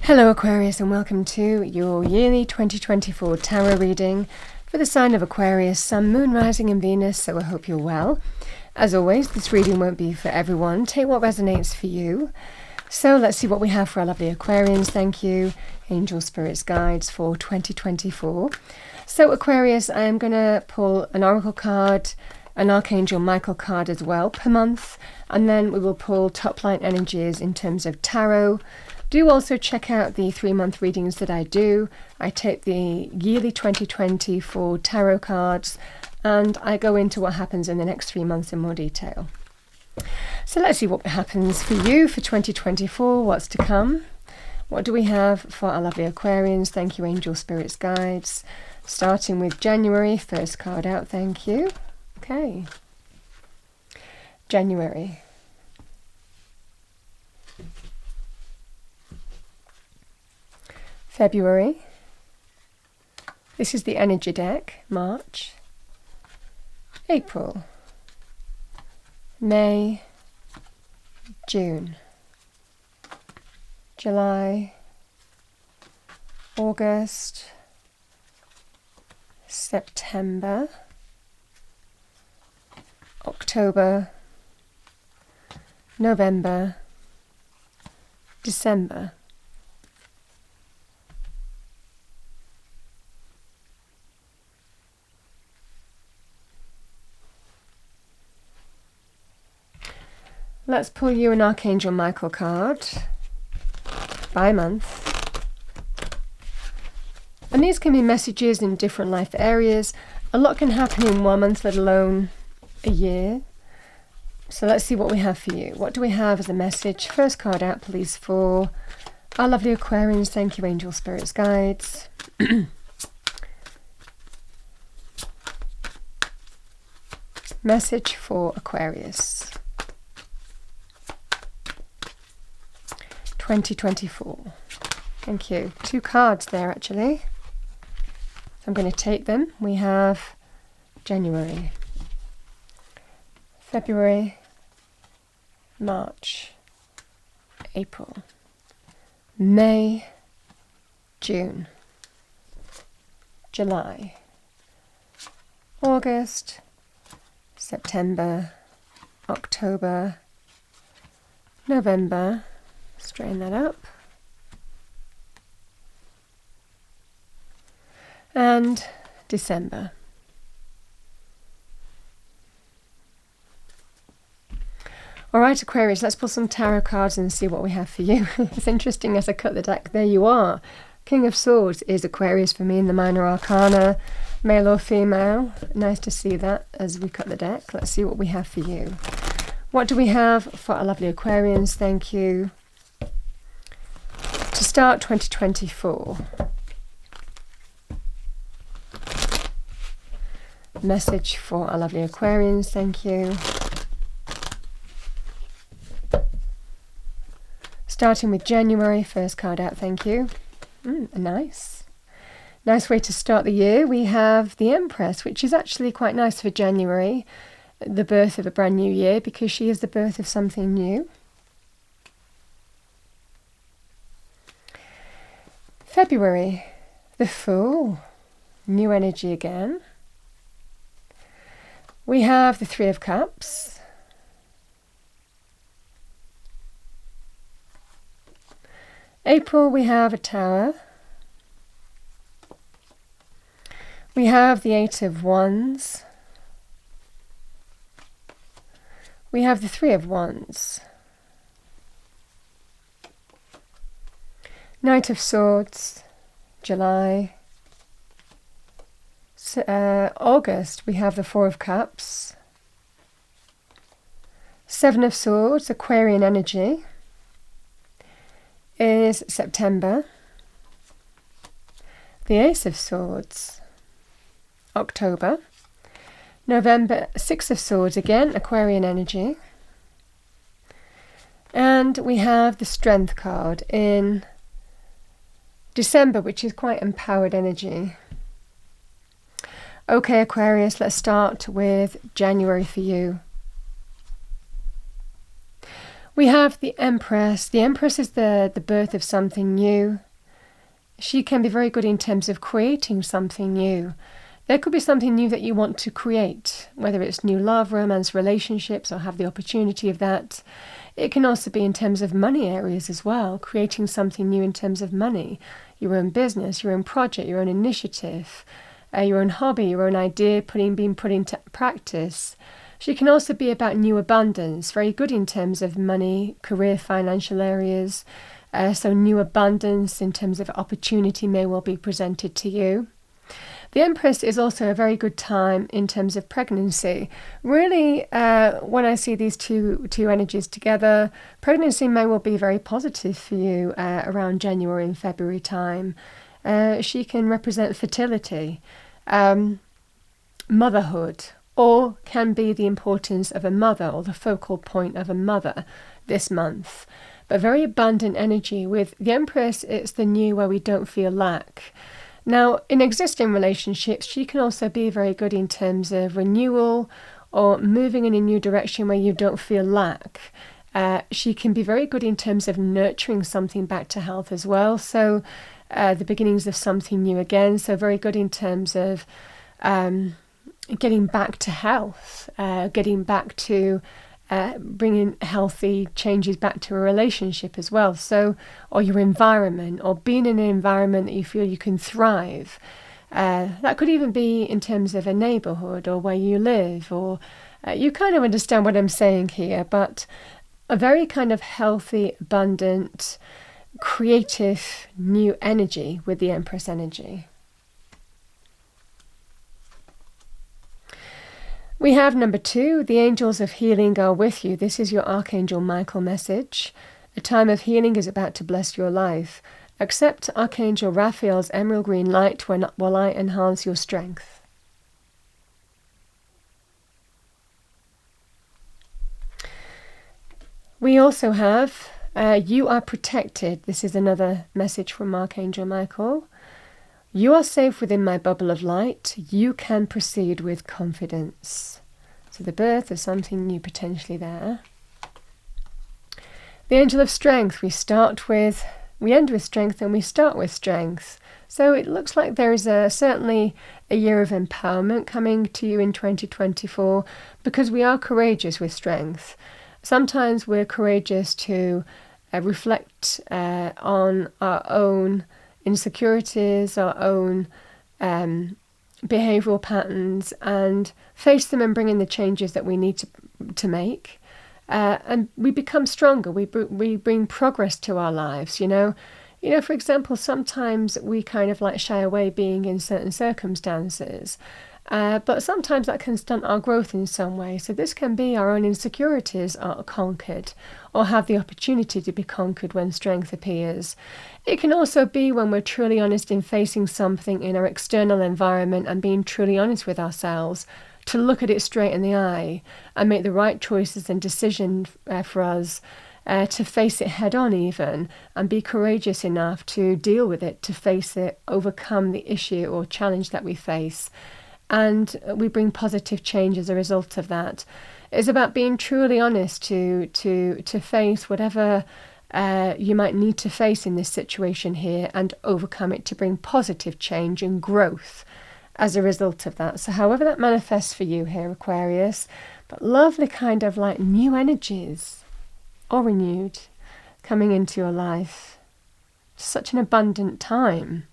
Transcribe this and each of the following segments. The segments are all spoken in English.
Hello Aquarius, and welcome to your yearly 2024 tarot reading for the sign of Aquarius, Sun, Moon, Rising and Venus, so I hope you're well. As always, this reading won't be for everyone. Take what resonates for you. So let's see what we have for our lovely Aquarians. Thank you, Angel Spirits Guides for 2024. So Aquarius, I am going to pull an Oracle card, an Archangel Michael card as well per month, and then we will pull top line energies in terms of tarot. Do also check out the 3-month readings that I do. I take the yearly 2024 tarot cards and I go into what happens in the next 3 months in more detail. So let's see what happens for you for 2024, what's to come. What do we have for our lovely Aquarians? Thank you, Angel Spirits Guides. Starting with January, first card out, thank you. Okay. January. February. This is the energy deck. March. April. May. June. July. August. September. October. November. December. Let's pull you an Archangel Michael card by month. And these can be messages in different life areas. A lot can happen in 1 month, let alone a year. So let's see what we have for you. What do we have as a message? First card out, please, for our lovely Aquarians. Thank you, Angel Spirits Guides. Message for Aquarius. 2024. Thank you. 2 cards there actually. So I'm going to take them. We have January, February, March, April, May, June, July, August, September, October, November. Straighten that up. And December. All right, Aquarius, let's pull some tarot cards and see what we have for you. It's interesting as I cut the deck. There you are. King of Swords is Aquarius for me in the Minor Arcana, male or female. Nice to see that as we cut the deck. Let's see what we have for you. What do we have for our lovely Aquarians? Thank you. To start 2024. Message for our lovely Aquarians, thank you. Starting with January, first card out, thank you. Nice. Nice way to start the year. We have the Empress, which is actually quite nice for January, the birth of a brand new year, because she is the birth of something new. February, the Fool, new energy again. We have the 3 of Cups. April, we have a Tower. We have the 8 of Wands. We have the 3 of Wands. Knight of Swords, July. August, we have the 4 of Cups. 7 of Swords, Aquarian energy, is September. The Ace of Swords, October. November, 6 of Swords, again, Aquarian energy. And we have the Strength card in December, which is quite empowered energy. Okay, Aquarius, let's start with January for you. We have the Empress. The Empress is the birth of something new. She can be very good in terms of creating something new. There could be something new that you want to create, whether it's new love, romance, relationships, or have the opportunity of that. It can also be in terms of money areas as well, creating something new in terms of money, your own business, your own project, your own initiative, your own hobby, your own idea being put into practice. She can also be about new abundance, very good in terms of money, career, financial areas. So new abundance in terms of opportunity may well be presented to you. The Empress is also a very good time in terms of pregnancy. Really, when I see these two energies together, pregnancy may well be very positive for you around January and February time. She can represent fertility, motherhood, or can be the importance of a mother or the focal point of a mother this month. But very abundant energy. With the Empress, it's the new where we don't feel lack. Now, in existing relationships, she can also be very good in terms of renewal or moving in a new direction where you don't feel lack. She can be very good in terms of nurturing something back to health as well. So the beginnings of something new again. So very good in terms of getting back to health, getting back to bringing healthy changes back to a relationship as well. So, or your environment, or being in an environment that you feel you can thrive. That could even be in terms of a neighborhood or where you live, or you kind of understand what I'm saying here, but a very kind of healthy, abundant, creative, new energy with the Empress energy. We have number 2, the angels of healing are with you. This is your Archangel Michael message. A time of healing is about to bless your life. Accept Archangel Raphael's emerald green light while I enhance your strength. We also have, you are protected. This is another message from Archangel Michael. You are safe within my bubble of light. You can proceed with confidence. So the birth of something new potentially there. The angel of strength. We end with strength and we start with strength. So it looks like there is certainly a year of empowerment coming to you in 2024 because we are courageous with strength. Sometimes we're courageous to reflect on our own insecurities, our own behavioural patterns, and face them and bring in the changes that we need to make. And we become stronger. We bring progress to our lives. You know, for example, sometimes we kind of like shy away being in certain circumstances. But sometimes that can stunt our growth in some way. So this can be our own insecurities are conquered or have the opportunity to be conquered when strength appears. It can also be when we're truly honest in facing something in our external environment and being truly honest with ourselves to look at it straight in the eye and make the right choices and decisions for us to face it head on even and be courageous enough to deal with it, to face it, overcome the issue or challenge that we face. And we bring positive change as a result of that. It's about being truly honest to face whatever you might need to face in this situation here and overcome it to bring positive change and growth as a result of that. So however that manifests for you here, Aquarius, but lovely kind of like new energies or renewed coming into your life. Such an abundant time.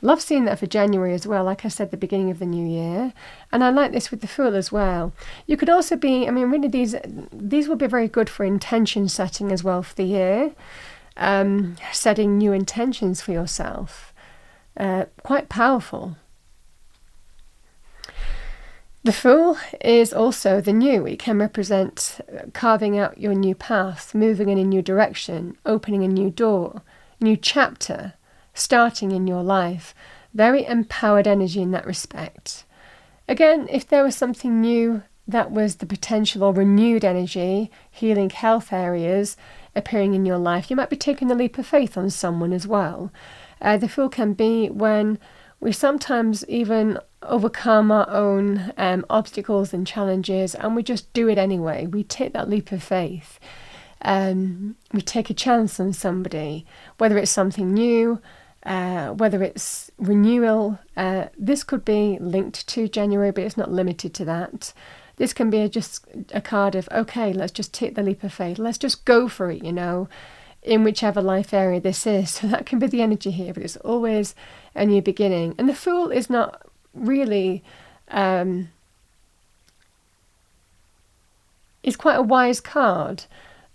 Love seeing that for January as well, like I said, the beginning of the new year. And I like this with the Fool as well. You could also be, really these will be very good for intention setting as well for the year. Setting new intentions for yourself. Quite powerful. The Fool is also the new. It can represent carving out your new path, moving in a new direction, opening a new door, new chapter, starting in your life. Very empowered energy in that respect. Again, if there was something new that was the potential or renewed energy, healing health areas appearing in your life, you might be taking a leap of faith on someone as well. The Fool can be when we sometimes even overcome our own obstacles and challenges and we just do it anyway. We take that leap of faith. We take a chance on somebody, whether it's something new, whether it's renewal. This could be linked to January, but it's not limited to that. This can be just a card of, okay, let's just take the leap of faith. Let's just go for it, in whichever life area this is. So that can be the energy here, but it's always a new beginning. And the Fool is not really... it's quite a wise card,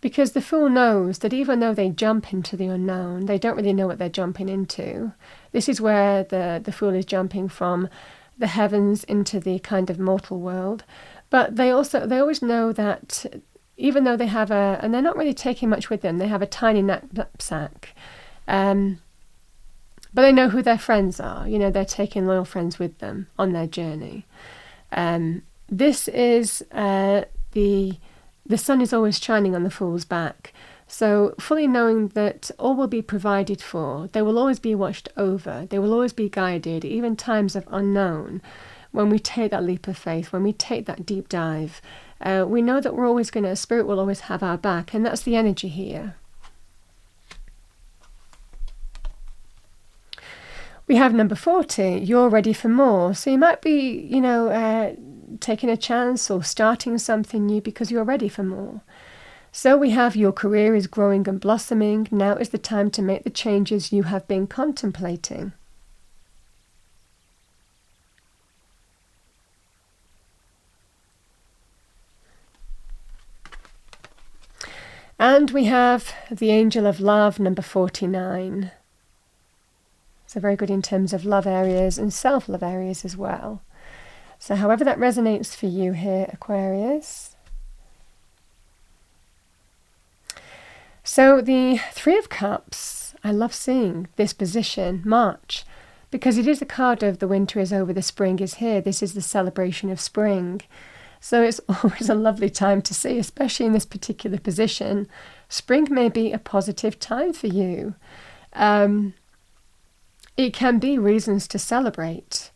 because the Fool knows that even though they jump into the unknown, they don't really know what they're jumping into. This is where the Fool is jumping from the heavens into the kind of mortal world. But they always know that even though they have and they're not really taking much with them, they have a tiny knapsack. But they know who their friends are. They're taking loyal friends with them on their journey. This is the sun is always shining on the Fool's back. So fully knowing that all will be provided for, they will always be watched over, they will always be guided, even times of unknown. When we take that leap of faith, when we take that deep dive, we know that we're always Spirit will always have our back, and that's the energy here. We have number 40, you're ready for more. So you might be, taking a chance or starting something new because you're ready for more. So we have your career is growing and blossoming. Now is the time to make the changes you have been contemplating. And we have the Angel of Love, number 49. So very good in terms of love areas and self-love areas as well. So however that resonates for you here, Aquarius. So the Three of Cups, I love seeing this position, March, because it is a card of the winter is over, the spring is here. This is the celebration of spring. So it's always a lovely time to see, especially in this particular position. Spring may be a positive time for you. It can be reasons to celebrate.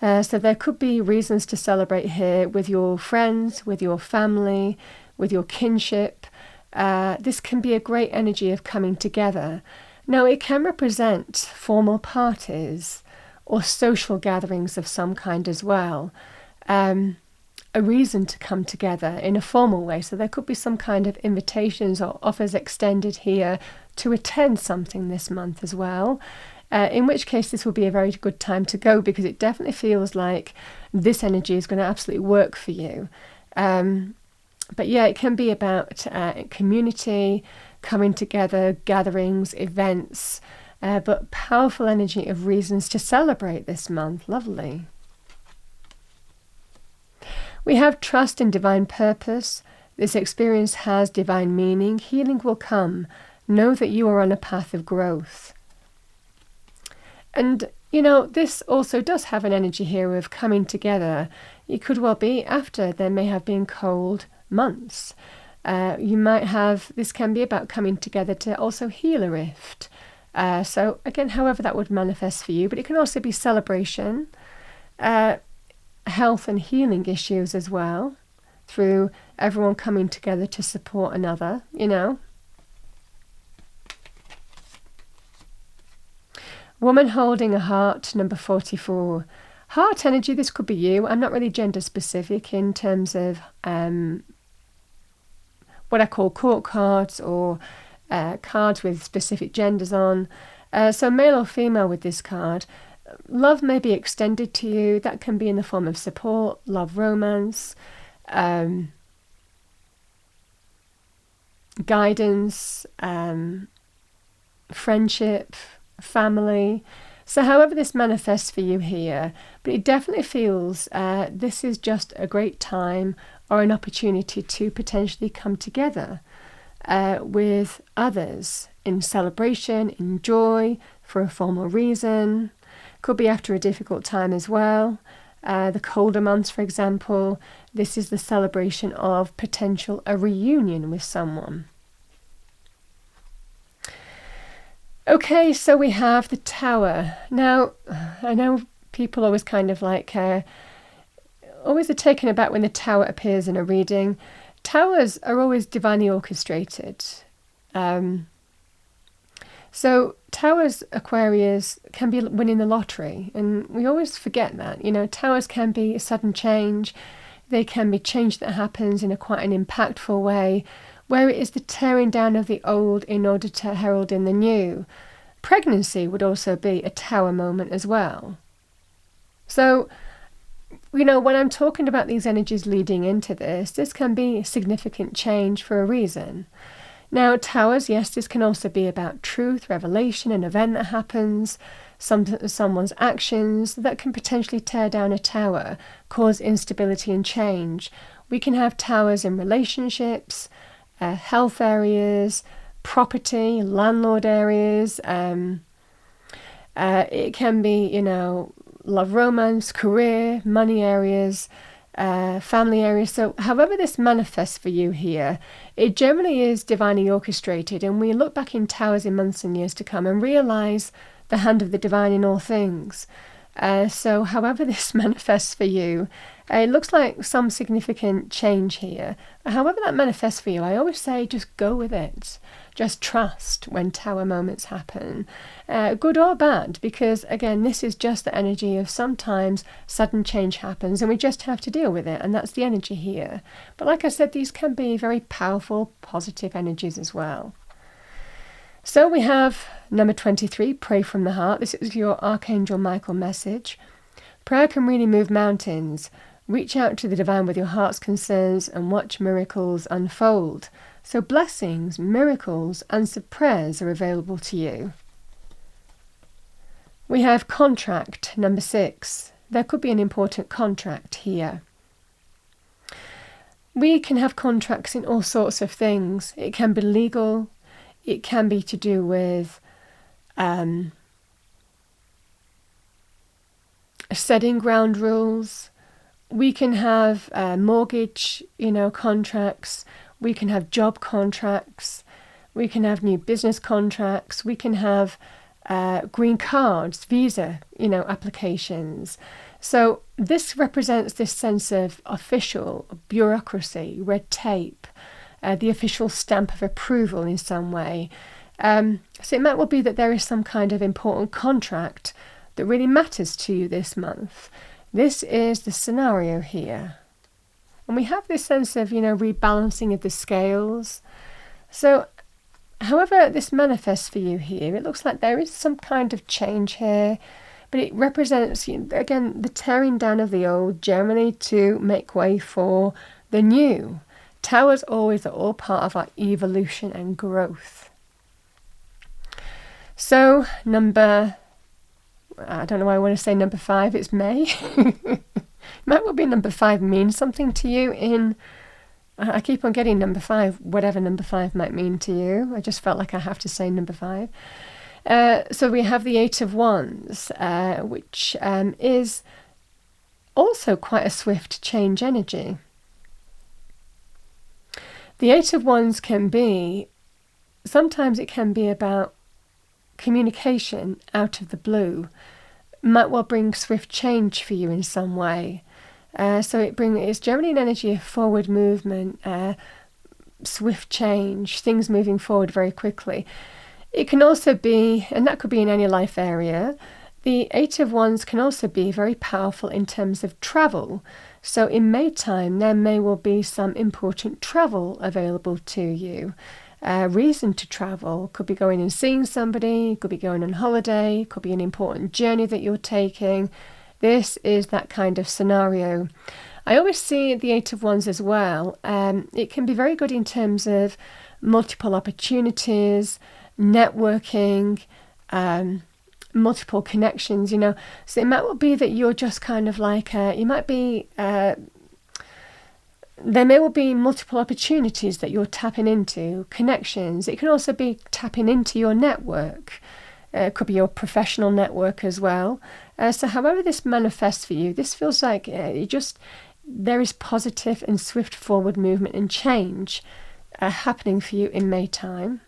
So there could be reasons to celebrate here with your friends, with your family, with your kinship. This can be a great energy of coming together. Now, it can represent formal parties or social gatherings of some kind as well. A reason to come together in a formal way. So there could be some kind of invitations or offers extended here to attend something this month as well. In which case this will be a very good time to go, because it definitely feels like this energy is going to absolutely work for you. But yeah, it can be about community, coming together, gatherings, events, but powerful energy of reasons to celebrate this month. Lovely. We have trust in divine purpose. This experience has divine meaning. Healing will come. Know that you are on a path of growth. And, this also does have an energy here of coming together. It could well be after there may have been cold months. You might have, this can be about coming together to also heal a rift. So again, however that would manifest for you, but it can also be celebration, health and healing issues as well, through everyone coming together to support another, Woman holding a heart, number 44. Heart energy, this could be you. I'm not really gender specific in terms of what I call court cards or cards with specific genders on. So male or female with this card. Love may be extended to you. That can be in the form of support, love, romance, guidance, friendship, family. So however this manifests for you here, but it definitely feels this is just a great time or an opportunity to potentially come together with others in celebration, in joy, for a formal reason. Could be after a difficult time as well. The colder months, for example, this is the celebration of a reunion with someone. Okay, so we have the Tower. Now, I know people always kind of always are taken aback when the Tower appears in a reading. Towers are always divinely orchestrated. So towers, Aquarius, can be winning the lottery, and we always forget that. Towers can be a sudden change. They can be change that happens in quite an impactful way, where it is the tearing down of the old in order to herald in the new. Pregnancy would also be a tower moment as well. So, when I'm talking about these energies leading into this can be a significant change for a reason. Now, towers, yes, this can also be about truth, revelation, an event that happens, someone's actions that can potentially tear down a tower, cause instability and change. We can have towers in relationships, health areas, property, landlord areas. It can be, love, romance, career, money areas, family areas. So however this manifests for you here, it generally is divinely orchestrated, and we look back in towers in months and years to come and realise the hand of the divine in all things. So however this manifests for you, it looks like some significant change here. However that manifests for you, I always say just go with it. Just trust when tower moments happen, good or bad, because again, this is just the energy of sometimes sudden change happens and we just have to deal with it, and that's the energy here. But like I said, these can be very powerful, positive energies as well. So we have number 23, pray from the heart. This is your Archangel Michael message. Prayer can really move mountains. Reach out to the divine with your heart's concerns and watch miracles unfold. So blessings, miracles, answered prayers are available to you. We have contract, number 6. There could be an important contract here. We can have contracts in all sorts of things. It can be legal. It can be to do with setting ground rules. We can have mortgage, contracts. We can have job contracts. We can have new business contracts. We can have green cards, visa, applications. So this represents this sense of official bureaucracy, red tape, the official stamp of approval in some way. So it might well be that there is some kind of important contract that really matters to you this month. This is the scenario here. And we have this sense of, rebalancing of the scales. So however this manifests for you here, it looks like there is some kind of change here, but it represents, again, the tearing down of the old, generally to make way for the new. Towers always are all part of our evolution and growth. So I don't know why I want to say number 5, it's May. Might well be number 5 means something to you I keep on getting number 5, whatever number 5 might mean to you. I just felt like I have to say number 5. So we have the 8 of Wands, which is also quite a swift change energy. The 8 of Wands sometimes it can be about communication out of the blue. Might well bring swift change for you in some way. So it's generally an energy of forward movement, swift change, things moving forward very quickly. It can also be, and that could be in any life area, the 8 of Wands can also be very powerful in terms of travel. So in May time, there may well be some important travel available to you. Reason to travel could be going and seeing somebody, could be going on holiday, could be an important journey that you're taking. This is that kind of scenario. I always see the 8 of Wands as well. It can be very good in terms of multiple opportunities, networking, multiple connections, So it might well be that you're just kind of like, there may well be multiple opportunities that you're tapping into, connections. It can also be tapping into your network. It could be your professional network as well. So however this manifests for you, this feels like there is positive and swift forward movement and change happening for you in May time.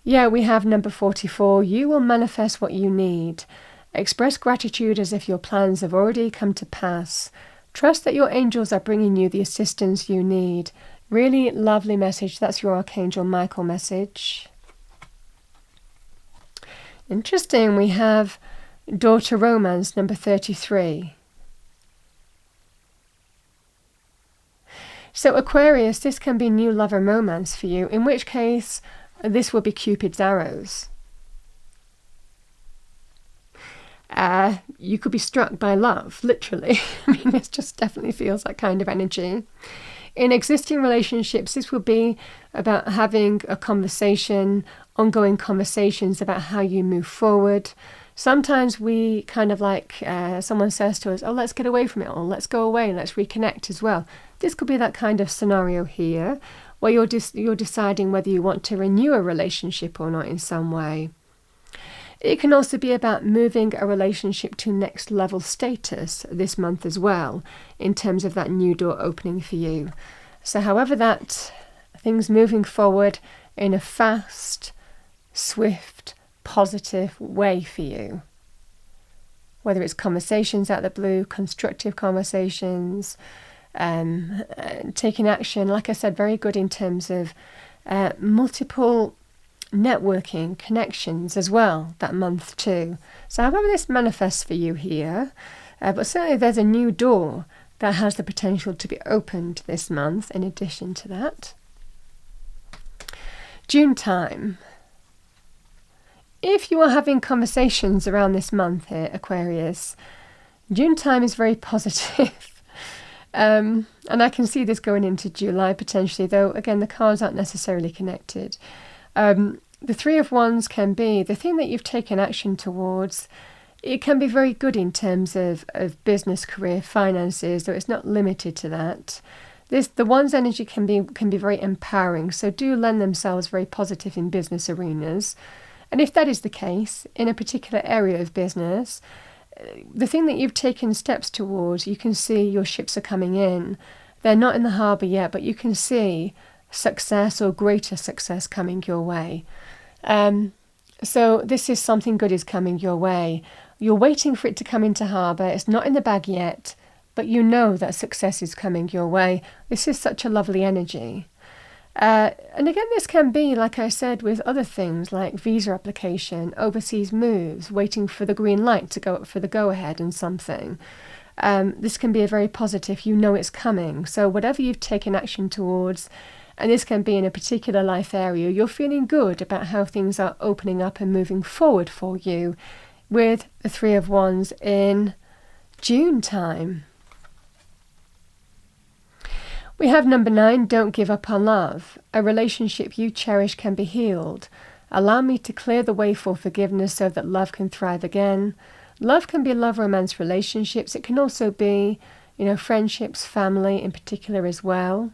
Yeah, we have number 44. You will manifest what you need. Express gratitude as if your plans have already come to pass. Trust that your angels are bringing you the assistance you need. Really lovely message. That's your Archangel Michael message. Interesting. We have Daughter Romance, number 33. So Aquarius, this can be new love and romance for you, in which case this will be Cupid's arrows. You could be struck by love, literally. I mean, this just definitely feels that kind of energy. In existing relationships, this will be about having a conversation, ongoing conversations about how you move forward. Sometimes we kind of like, someone says to us, oh, let's get away from it, or let's go away, let's reconnect as well. This could be that kind of scenario here, where you're deciding whether you want to renew a relationship or not in some way. It can also be about moving a relationship to next level status this month as well, in terms of that new door opening for you. So however that, things moving forward in a fast, swift, positive way for you. Whether it's conversations out of the blue, constructive conversations, taking action, like I said, very good in terms of multiple networking connections as well that month too. So however this manifests for you here, but certainly there's a new door that has the potential to be opened this month in addition to that. June time. If you are having conversations around this month here, Aquarius, June time is very positive. And I can see this going into July potentially, though again the cards aren't necessarily connected. The Three of Wands can be the thing that you've taken action towards. It can be very good in terms of business, career, finances, though it's not limited to that. The Wands energy can be very empowering, so do lend themselves very positive in business arenas. And if that is the case, in a particular area of business, the thing that you've taken steps towards, you can see your ships are coming in. They're not in the harbour yet, but you can see success or greater success coming your way. So this is something good is coming your way. You're waiting for it to come into harbour. It's not in the bag yet, but you know that success is coming your way. This is such a lovely energy. And again, this can be, like I said, with other things like visa application, overseas moves, waiting for the green light to go for the go-ahead and something. This can be a very positive, you know it's coming. So whatever you've taken action towards, and this can be in a particular life area, you're feeling good about how things are opening up and moving forward for you with the Three of Wands in June time. We have number 9, don't give up on love. A relationship you cherish can be healed. Allow me to clear the way for forgiveness so that love can thrive again. Love can be love, romance, relationships. It can also be, friendships, family in particular as well.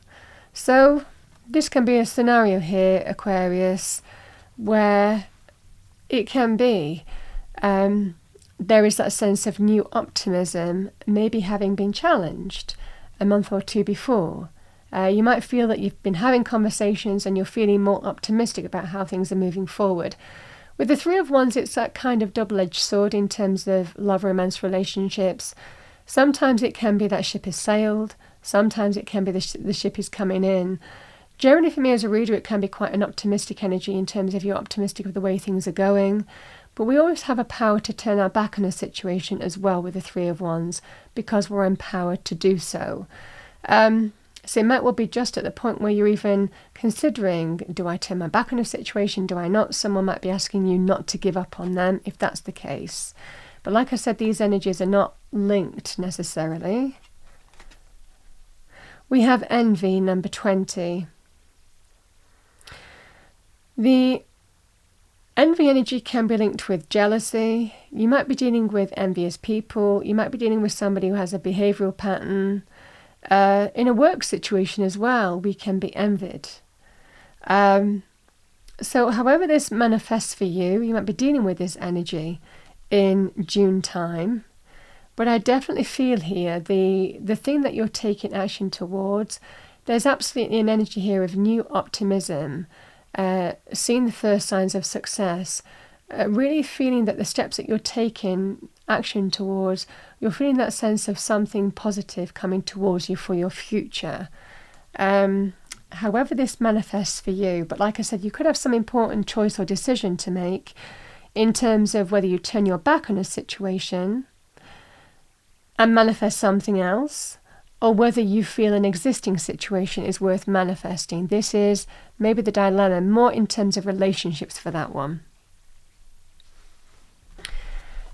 So this can be a scenario here, Aquarius, where it can be there is that sense of new optimism, maybe having been challenged a month or two before. You might feel that you've been having conversations and you're feeling more optimistic about how things are moving forward. With the Three of Wands, it's that kind of double-edged sword in terms of love, romance, relationships. Sometimes it can be that ship has sailed. Sometimes it can be the ship is coming in. Generally, for me as a reader, it can be quite an optimistic energy in terms of you're optimistic of the way things are going. But we always have a power to turn our back on a situation as well with the Three of Wands because we're empowered to do so. So it might well be just at the point where you're even considering, do I turn my back on a situation? Do I not? Someone might be asking you not to give up on them if that's the case. But like I said, these energies are not linked necessarily. We have envy, number 20. The envy energy can be linked with jealousy. You might be dealing with envious people. You might be dealing with somebody who has a behavioural pattern. In a work situation as well, we can be envied. So however this manifests for you, you might be dealing with this energy in June time. But I definitely feel here the thing that you're taking action towards, there's absolutely an energy here of new optimism, seeing the first signs of success, really feeling that the steps that you're taking action towards, you're feeling that sense of something positive coming towards you for your future. However this manifests for you, but like I said, you could have some important choice or decision to make in terms of whether you turn your back on a situation and manifest something else, or whether you feel an existing situation is worth manifesting. This is maybe the dilemma, more in terms of relationships for that one.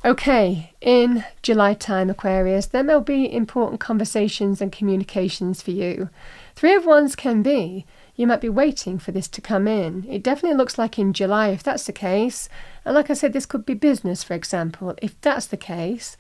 Okay, in July time, Aquarius, there will be important conversations and communications for you. 3 of Wands can be, you might be waiting for this to come in. It definitely looks like in July, if that's the case. And like I said, this could be business, for example. If that's the case,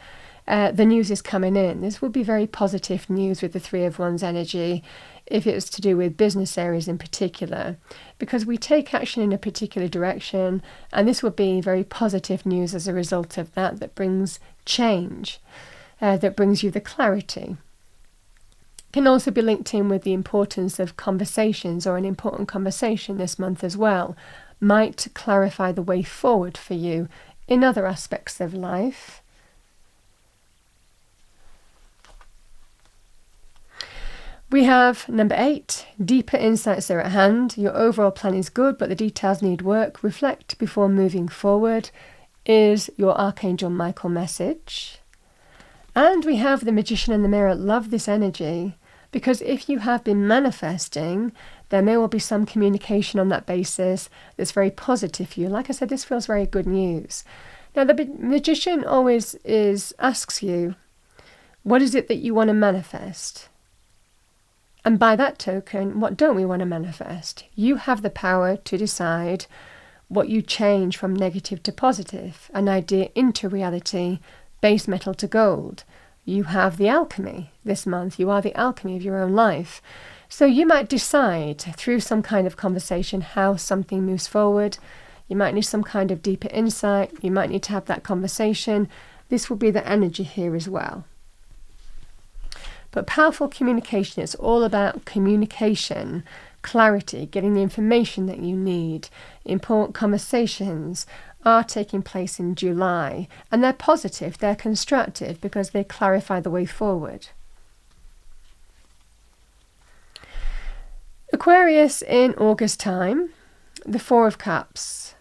the news is coming in. This would be very positive news with the 3 of Wands energy, if it's to do with business areas in particular, because we take action in a particular direction, and this would be very positive news as a result of that, that brings change, that brings you the clarity. Can also be linked in with the importance of conversations, or an important conversation this month as well, might clarify the way forward for you in other aspects of life. We have number 8, deeper insights are at hand. Your overall plan is good, but the details need work. Reflect before moving forward is your Archangel Michael message. And we have the Magician and the Mirror. Love this energy, because if you have been manifesting, there may well be some communication on that basis that's very positive for you. Like I said, this feels very good news. Now, the Magician always asks you, what is it that you want to manifest? And by that token, what don't we want to manifest? You have the power to decide what you change from negative to positive, an idea into reality, base metal to gold. You have the alchemy this month. You are the alchemy of your own life. So you might decide through some kind of conversation how something moves forward. You might need some kind of deeper insight. You might need to have that conversation. This will be the energy here as well. But powerful communication, it's all about communication, clarity, getting the information that you need. Important conversations are taking place in July, and they're positive, they're constructive, because they clarify the way forward. Aquarius in August time, the 4 of Cups.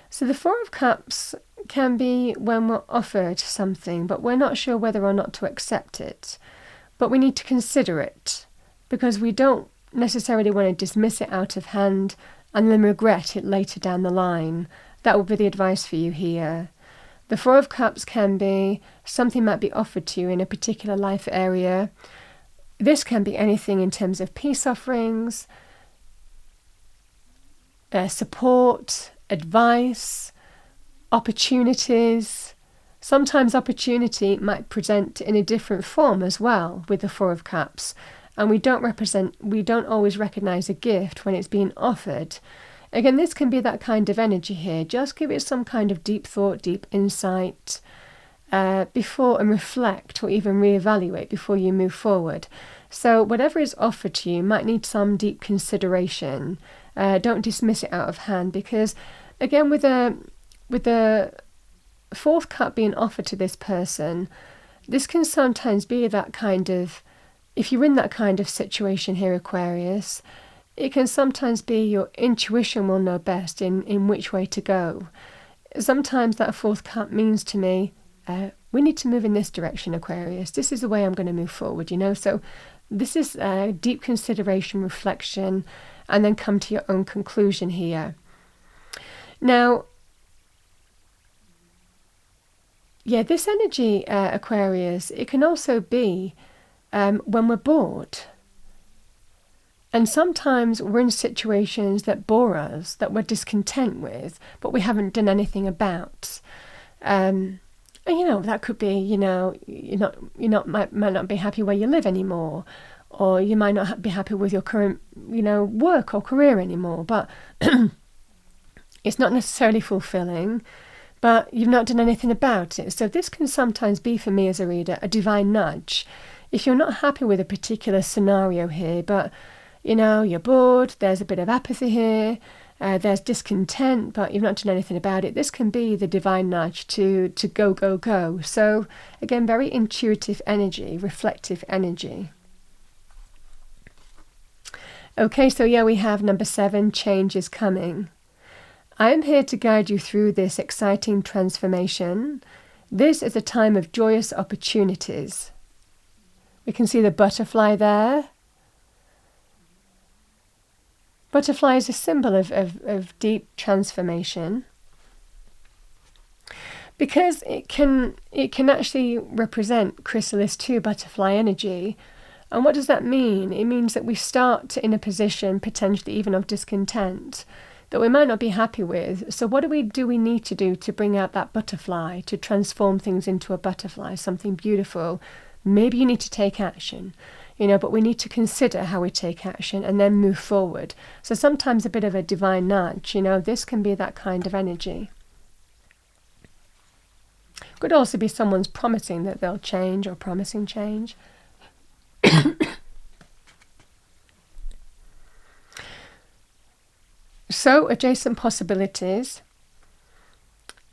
So the 4 of Cups can be when we're offered something, but we're not sure whether or not to accept it. But we need to consider it, because we don't necessarily want to dismiss it out of hand and then regret it later down the line. That would be the advice for you here. The 4 of Cups can be something might be offered to you in a particular life area. This can be anything in terms of peace offerings, support, advice, opportunities. Sometimes opportunity might present in a different form as well with the 4 of Cups, and we don't always recognize a gift when it's being offered. Again, this can be that kind of energy here. Just give it some kind of deep thought, deep insight before, and reflect or even reevaluate before you move forward. So whatever is offered to you might need some deep consideration. Don't dismiss it out of hand, because again, with the 4th cup being offered to this person, this can sometimes be that kind of, if you're in that kind of situation here, Aquarius, it can sometimes be your intuition will know best in which way to go. Sometimes that 4th cup means to me, we need to move in this direction, Aquarius. This is the way I'm going to move forward, So this is deep consideration, reflection, and then come to your own conclusion here. Now, yeah, this energy, Aquarius, it can also be when we're bored. And sometimes we're in situations that bore us, that we're discontent with, but we haven't done anything about. And that could be, you might not be happy where you live anymore, or you might not be happy with your current, work or career anymore, but it's not necessarily fulfilling. But you've not done anything about it. So this can sometimes be, for me as a reader, a divine nudge. If you're not happy with a particular scenario here, but, you're bored, there's a bit of apathy here, there's discontent, but you've not done anything about it. This can be the divine nudge to go, go, go. So again, very intuitive energy, reflective energy. Okay, so yeah, we have number 7, change is coming. I am here to guide you through this exciting transformation. This is a time of joyous opportunities. We can see the butterfly there. Butterfly is a symbol of deep transformation, because it can actually represent chrysalis 2 butterfly energy. And what does that mean? It means that we start in a position potentially even of discontent that we might not be happy with. So what do we need to do to bring out that butterfly, to transform things into a butterfly, something beautiful? Maybe you need to take action, but we need to consider how we take action and then move forward. So sometimes a bit of a divine nudge, this can be that kind of energy. Could also be someone's promising that they'll change or promising change. So, adjacent possibilities.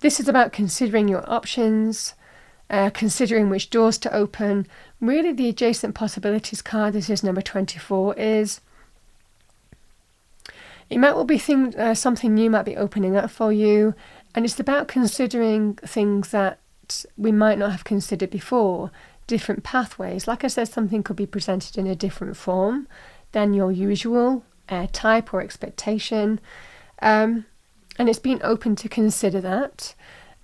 This is about considering your options, considering which doors to open. Really, the adjacent possibilities card, this is number 24, is it might well be something new might be opening up for you, and it's about considering things that we might not have considered before, different pathways. Like I said, something could be presented in a different form than your usual type or expectation, and it's being open to consider that.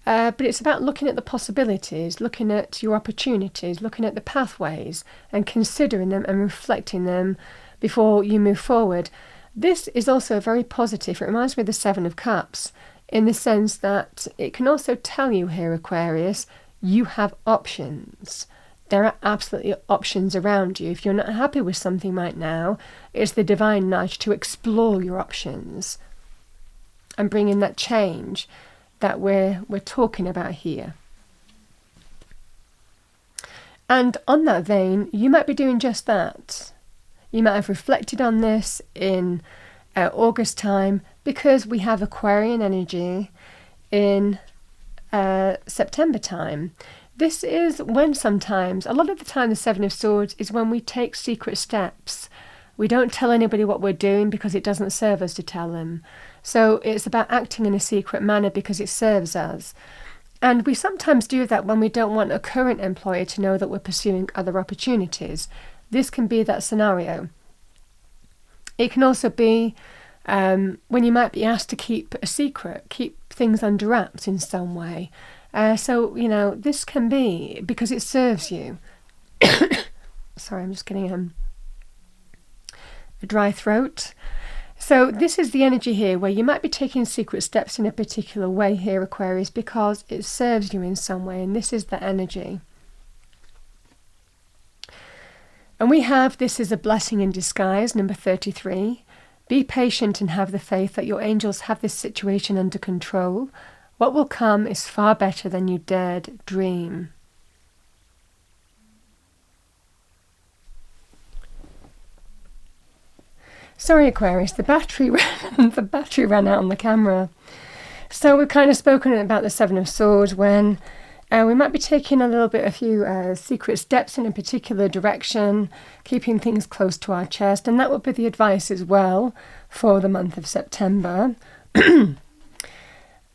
But it's about looking at the possibilities, looking at your opportunities, looking at the pathways and considering them and reflecting them before you move forward. This is also very positive. It reminds me of the 7 of Cups, in the sense that it can also tell you here, Aquarius, you have options. There are absolutely options around you. If you're not happy with something right now, it's the divine nudge to explore your options and bring in that change that we're talking about here. And on that vein, you might be doing just that. You might have reflected on this in August time, because we have Aquarian energy in September time. This is when sometimes, a lot of the time, the 7 of Swords is when we take secret steps. We don't tell anybody what we're doing because it doesn't serve us to tell them. So it's about acting in a secret manner because it serves us. And we sometimes do that when we don't want a current employer to know that we're pursuing other opportunities. This can be that scenario. It can also be when you might be asked to keep a secret, keep things under wraps in some way. So, this can be because it serves you. Sorry, I'm just getting a dry throat. So this is the energy here where you might be taking secret steps in a particular way here, Aquarius, because it serves you in some way, and this is the energy. And we have, this is a blessing in disguise, number 33. Be patient and have the faith that your angels have this situation under control. What will come is far better than you dared dream. Sorry, Aquarius, the battery ran out on the camera. So we've kind of spoken about the 7 of Swords when we might be taking a few secret steps in a particular direction, keeping things close to our chest, and that would be the advice as well for the month of September.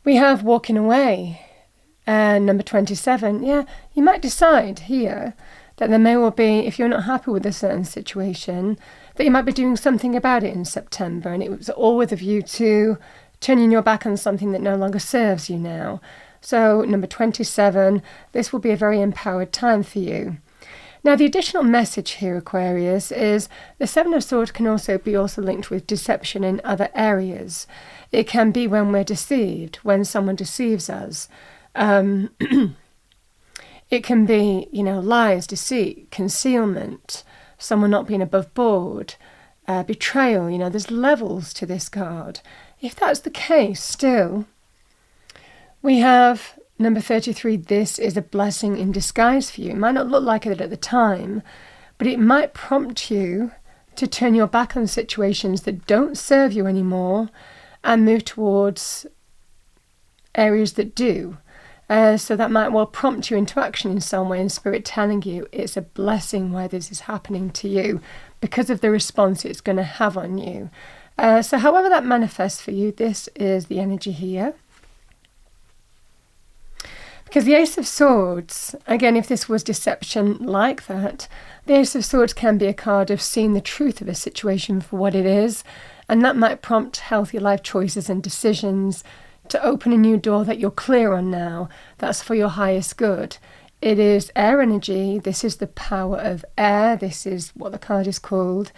We have walking away, number 27. Yeah, you might decide here that there may well be, if you're not happy with a certain situation, that you might be doing something about it in September, and it was all with a view to turning your back on something that no longer serves you now. So, number 27, this will be a very empowered time for you. Now, the additional message here, Aquarius, is the 7 of Swords can also be linked with deception in other areas. It can be when we're deceived, when someone deceives us. It can be, lies, deceit, concealment, someone not being above board, betrayal. There's levels to this card. If that's the case, still, we have number 33. This is a blessing in disguise for you. It might not look like it at the time, but it might prompt you to turn your back on situations that don't serve you anymore and move towards areas that do. So that might well prompt you into action in some way, and Spirit telling you it's a blessing why this is happening to you because of the response it's going to have on you. So however that manifests for you, this is the energy here. Because the Ace of Swords, again, if this was deception like that, the Ace of Swords can be a card of seeing the truth of a situation for what it is, and that might prompt healthy life choices and decisions to open a new door that you're clear on now, that's for your highest good. It is air energy, this is the power of air, this is what the card is called,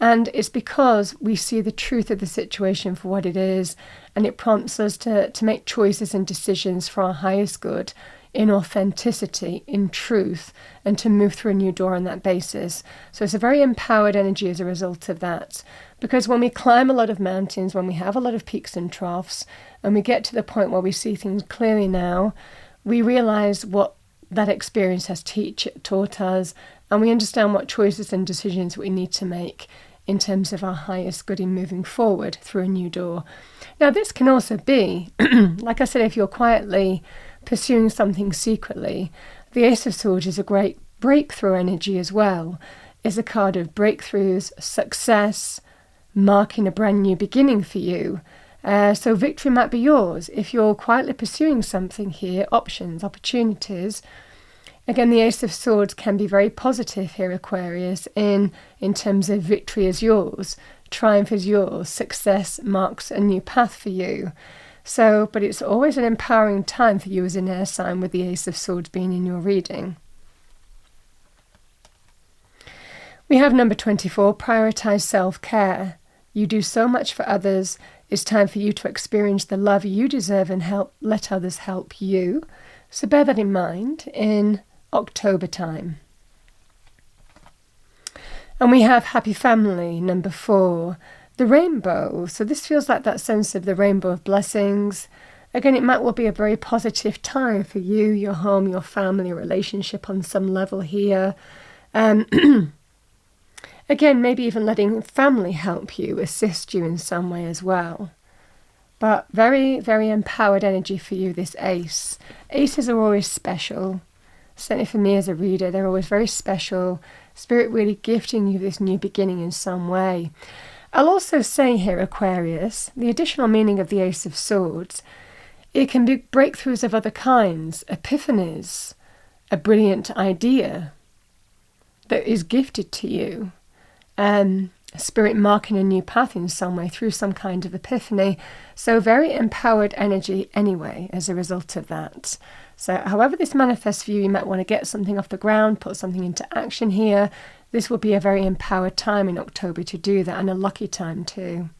and it's because we see the truth of the situation for what it is, and it prompts us to make choices and decisions for our highest good, in authenticity, in truth, and to move through a new door on that basis. So it's a very empowered energy as a result of that. Because when we climb a lot of mountains, when we have a lot of peaks and troughs, and we get to the point where we see things clearly now, we realize what that experience has taught us, and we understand what choices and decisions we need to make in terms of our highest good in moving forward through a new door. Now, this can also be, like I said, if you're quietly pursuing something secretly, the Ace of Swords is a great breakthrough energy as well. It's a card of breakthroughs, success, marking a brand new beginning for you. So victory might be yours if you're quietly pursuing something here, options, opportunities. Again, the Ace of Swords can be very positive here, Aquarius, in terms of victory is yours, triumph is yours, success marks a new path for you. So, but it's always an empowering time for you as an air sign with the Ace of Swords being in your reading. We have number 24, prioritize self-care. You do so much for others. It's time for you to experience the love you deserve and let others help you. So bear that in mind in October time. And we have happy family, number 4. The rainbow. So this feels like that sense of the rainbow of blessings. Again, it might well be a very positive time for you, your home, your family, relationship on some level here. Again, maybe even letting family help you, assist you in some way as well. But very, very empowered energy for you, this ace. Aces are always special. Certainly for me as a reader, they're always very special. Spirit really gifting you this new beginning in some way. I'll also say here, Aquarius, the additional meaning of the Ace of Swords, it can be breakthroughs of other kinds, epiphanies, a brilliant idea that is gifted to you. Spirit marking a new path in some way through some kind of epiphany. So very empowered energy anyway as a result of that. So however this manifests for you, you might want to get something off the ground, put something into action here. This will be a very empowered time in October to do that, and a lucky time too.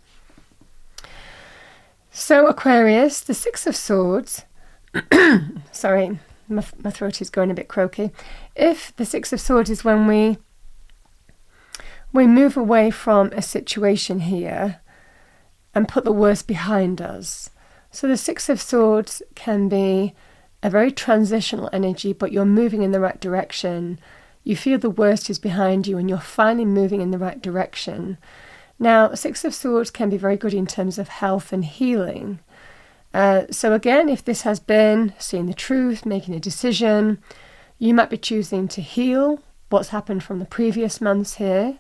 So Aquarius, the Six of Swords, sorry, my throat is going a bit croaky. If the Six of Swords is when we move away from a situation here and put the worst behind us. So the Six of Swords can be a very transitional energy, but you're moving in the right direction. You feel the worst is behind you and you're finally moving in the right direction. Now, Six of Swords can be very good in terms of health and healing. So again, if this has been seeing the truth, making a decision, you might be choosing to heal what's happened from the previous months here,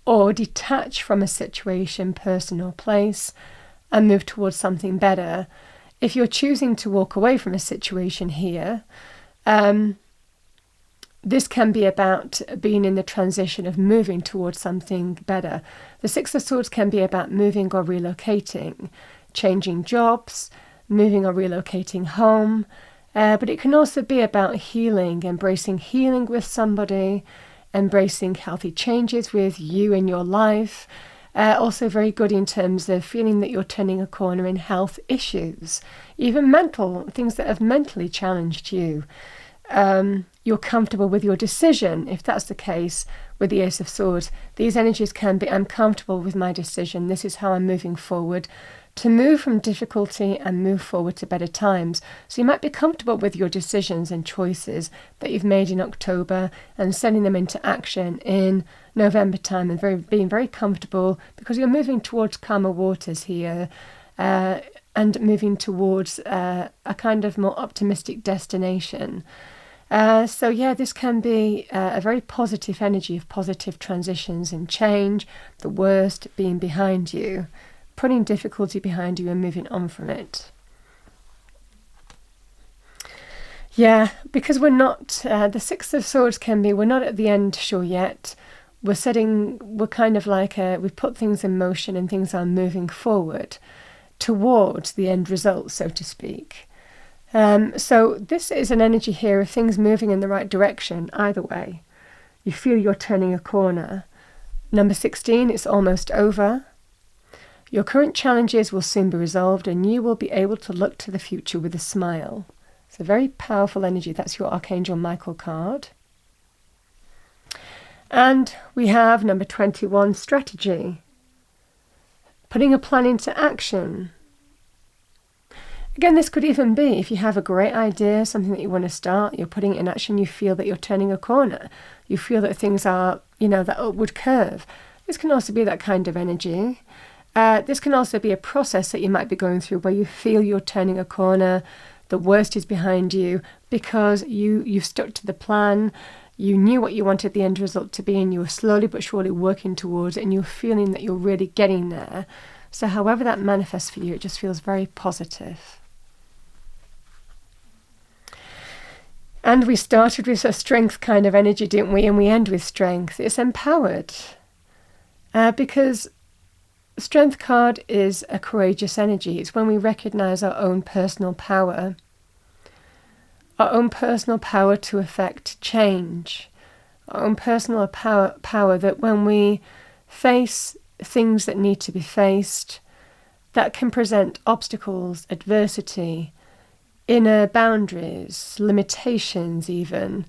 or detach from a situation, person or place, and move towards something better. If you're choosing to walk away from a situation here, this can be about being in the transition of moving towards something better. The Six of Swords can be about moving or relocating, changing jobs, moving or relocating home, but it can also be about healing, embracing healing with somebody, embracing healthy changes with you in your life. Also very good in terms of feeling that you're turning a corner in health issues, even mental things that have mentally challenged you. You're comfortable with your decision. If that's the case with the Ace of Swords, these energies can be, I'm comfortable with my decision. This is how I'm moving forward, to move from difficulty and move forward to better times. So you might be comfortable with your decisions and choices that you've made in October and sending them into action in November time, and being very comfortable because you're moving towards calmer waters here. and moving towards a kind of more optimistic destination. So yeah, this can be a very positive energy of positive transitions and change, the worst being behind you, putting difficulty behind you and moving on from it. Yeah, because we're not, the Six of Swords can be, we're not at the end sure yet. We're kind of like, we've put things in motion and things are moving forward towards the end result, so to speak. So this is an energy here of things moving in the right direction, either way. You feel you're turning a corner. Number 16, it's almost over. Your current challenges will soon be resolved and you will be able to look to the future with a smile. It's a very powerful energy. That's your Archangel Michael card. And we have number 21, strategy. Putting a plan into action. Again, this could even be if you have a great idea, something that you want to start, you're putting it in action, you feel that you're turning a corner. You feel that things are, that upward curve. This can also be that kind of energy. This can also be a process that you might be going through where you feel you're turning a corner, the worst is behind you, because you stuck to the plan, you knew what you wanted the end result to be, and you were slowly but surely working towards it, and you're feeling that you're really getting there. So however that manifests for you, it just feels very positive. And we started with a strength kind of energy, didn't we? And we end with strength. It's empowered. Because strength card is a courageous energy. It's when we recognize our own personal power. Our own personal power to affect change. Our own personal power that when we face things that need to be faced, that can present obstacles, adversity, inner boundaries, limitations even.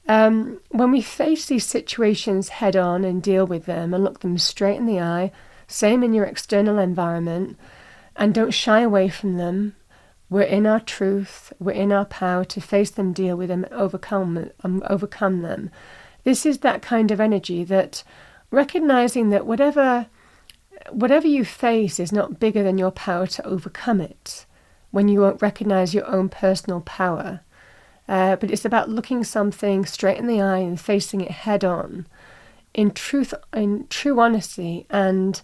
When we face these situations head on and deal with them and look them straight in the eye, same in your external environment, and don't shy away from them, we're in our truth, we're in our power to face them, deal with them, and overcome them. This is that kind of energy that recognizing that whatever you face is not bigger than your power to overcome it. When you won't recognize your own personal power. But it's about looking something straight in the eye and facing it head on in true honesty, and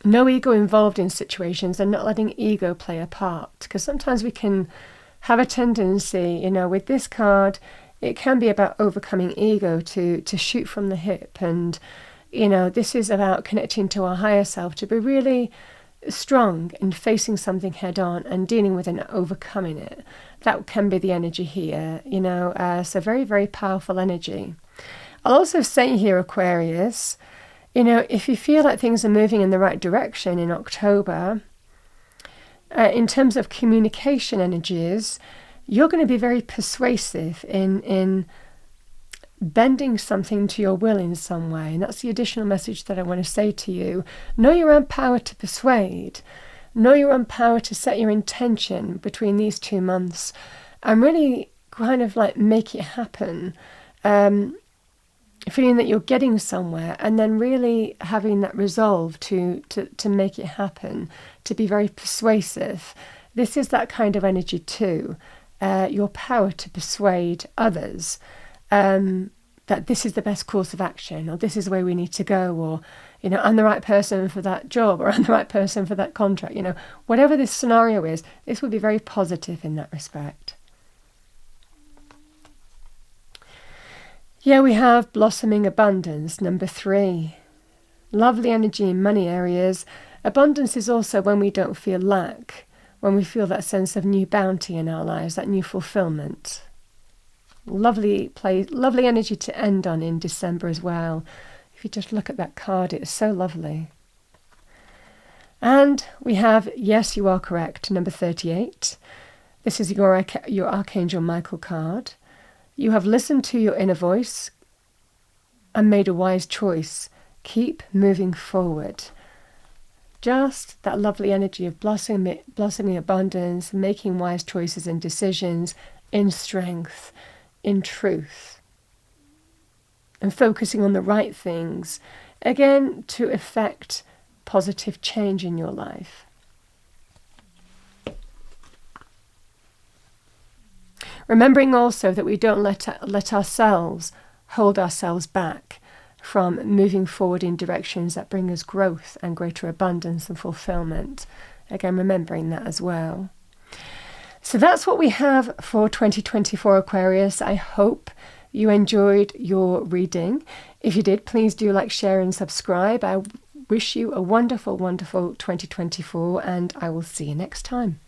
no ego involved in situations, and not letting ego play a part. Because sometimes we can have a tendency, with this card, it can be about overcoming ego to shoot from the hip. And, this is about connecting to our higher self, to be really strong in facing something head on and dealing with and overcoming it. That can be the energy here, so very, very powerful energy. I'll also say here, Aquarius, if you feel like things are moving in the right direction in October, in terms of communication energies, you're going to be very persuasive in bending something to your will in some way. And that's the additional message that I want to say to you. Know your own power to persuade. Know your own power to set your intention between these 2 months and really kind of like make it happen. Feeling that you're getting somewhere, and then really having that resolve to make it happen, to be very persuasive. This is that kind of energy too. Your power to persuade others that this is the best course of action, or this is the way we need to go, or, I'm the right person for that job, or I'm the right person for that contract. Whatever this scenario is, this would be very positive in that respect. Yeah, we have blossoming abundance, number 3. Lovely energy in money areas. Abundance is also when we don't feel lack, when we feel that sense of new bounty in our lives, that new fulfillment. Lovely energy to end on in December as well. If you just look at that card, it is so lovely. And we have, yes, you are correct, number 38. This is your Archangel Michael card. You have listened to your inner voice and made a wise choice. Keep moving forward. Just that lovely energy of blossoming abundance, making wise choices and decisions in strength, in truth, and focusing on the right things, again, to affect positive change in your life. Remembering also that we don't let ourselves hold ourselves back from moving forward in directions that bring us growth and greater abundance and fulfillment. Again, remembering that as well. So that's what we have for 2024 Aquarius. I hope you enjoyed your reading. If you did, please do like, share and subscribe. I wish you a wonderful, wonderful 2024, and I will see you next time.